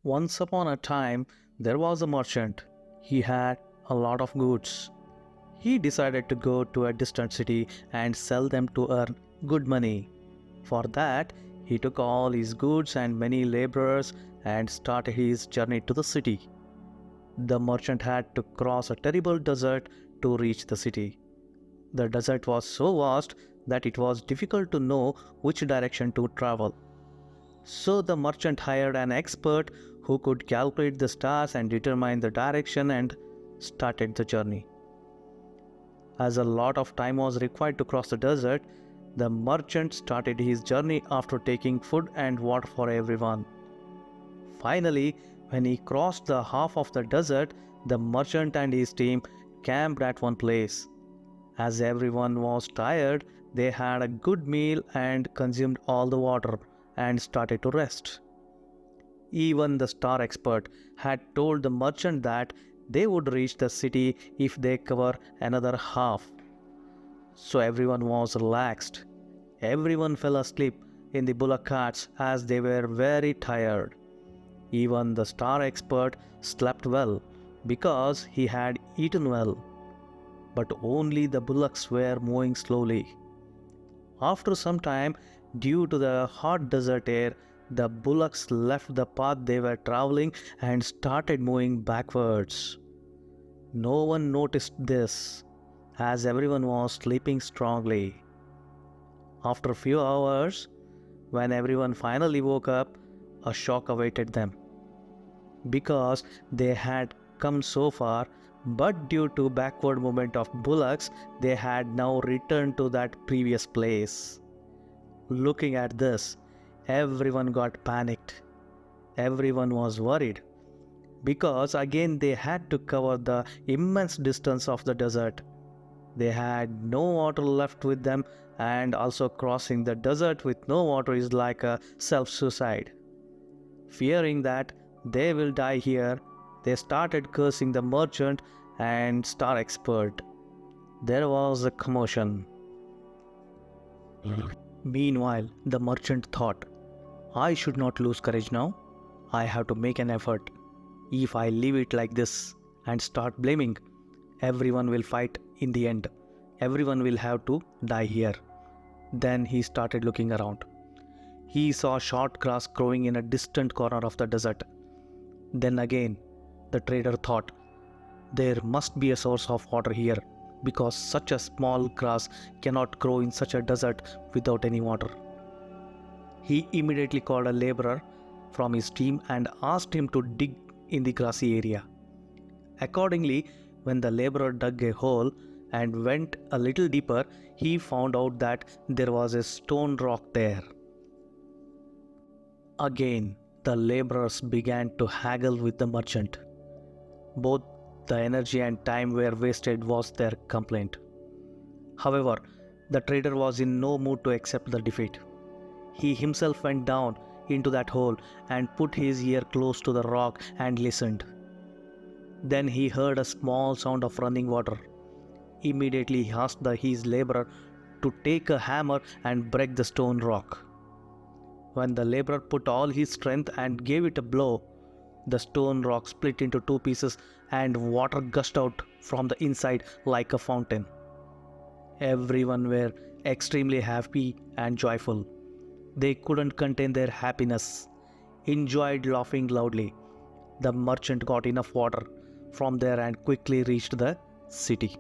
Once upon a time, there was a merchant. He had a lot of goods. He decided to go to a distant city and sell them to earn good money. For that, he took all his goods and many laborers and started his journey to the city. The merchant had to cross a terrible desert to reach the city. The desert was so vast that it was difficult to know which direction to travel. So the merchant hired an expert who could calculate the stars and determine the direction and started the journey. As a lot of time was required to cross the desert, the merchant started his journey after taking food and water for everyone. Finally, when he crossed the half of the desert, the merchant and his team camped at one place. As everyone was tired, they had a good meal and consumed all the water and started to rest. Even the star expert had told the merchant that they would reach the city if they cover another half. So everyone was relaxed. Everyone fell asleep in the bullock carts as they were very tired. Even the star expert slept well because he had eaten well. But only the bullocks were moving slowly. After some time, due to the hot desert air, the bullocks left the path they were traveling and started moving backwards. No one noticed this, as everyone was sleeping strongly. After a few hours, when everyone finally woke up, a shock awaited them. Because they had come so far, but due to backward movement of bullocks, they had now returned to that previous place. Looking at this, everyone got panicked. Everyone was worried because again they had to cover the immense distance of the desert. They had no water left with them, and also crossing the desert with no water is like a self-suicide. Fearing that they will die here, they started cursing the merchant and star expert. There was a commotion. Meanwhile, the merchant thought, I should not lose courage now. I have to make an effort. If I leave it like this and start blaming, everyone will fight in the end. Everyone will have to die here. Then he started looking around. He saw short grass growing in a distant corner of the desert. Then again, the trader thought, there must be a source of water here because such a small grass cannot grow in such a desert without any water. He immediately called a laborer from his team and asked him to dig in the grassy area. Accordingly, when the laborer dug a hole and went a little deeper, he found out that there was a stone rock there. Again, the laborers began to haggle with the merchant. Both the energy and time were wasted was their complaint. However, the trader was in no mood to accept the defeat. He himself went down into that hole and put his ear close to the rock and listened. Then he heard a small sound of running water. Immediately he asked his laborer to take a hammer and break the stone rock. When the laborer put all his strength and gave it a blow, the stone rock split into two pieces and water gushed out from the inside like a fountain. Everyone were extremely happy and joyful. They couldn't contain their happiness, enjoyed laughing loudly. The merchant got enough water from there and quickly reached the city.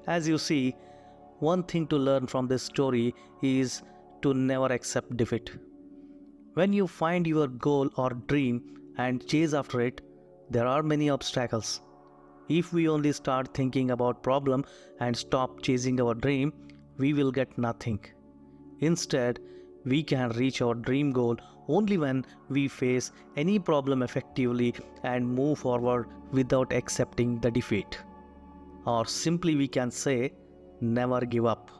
As you see, one thing to learn from this story is to never accept defeat. When you find your goal or dream and chase after it, there are many obstacles. If we only start thinking about problem and stop chasing our dream, we will get nothing. Instead, we can reach our dream goal only when we face any problem effectively and move forward without accepting the defeat. Or simply we can say, never give up.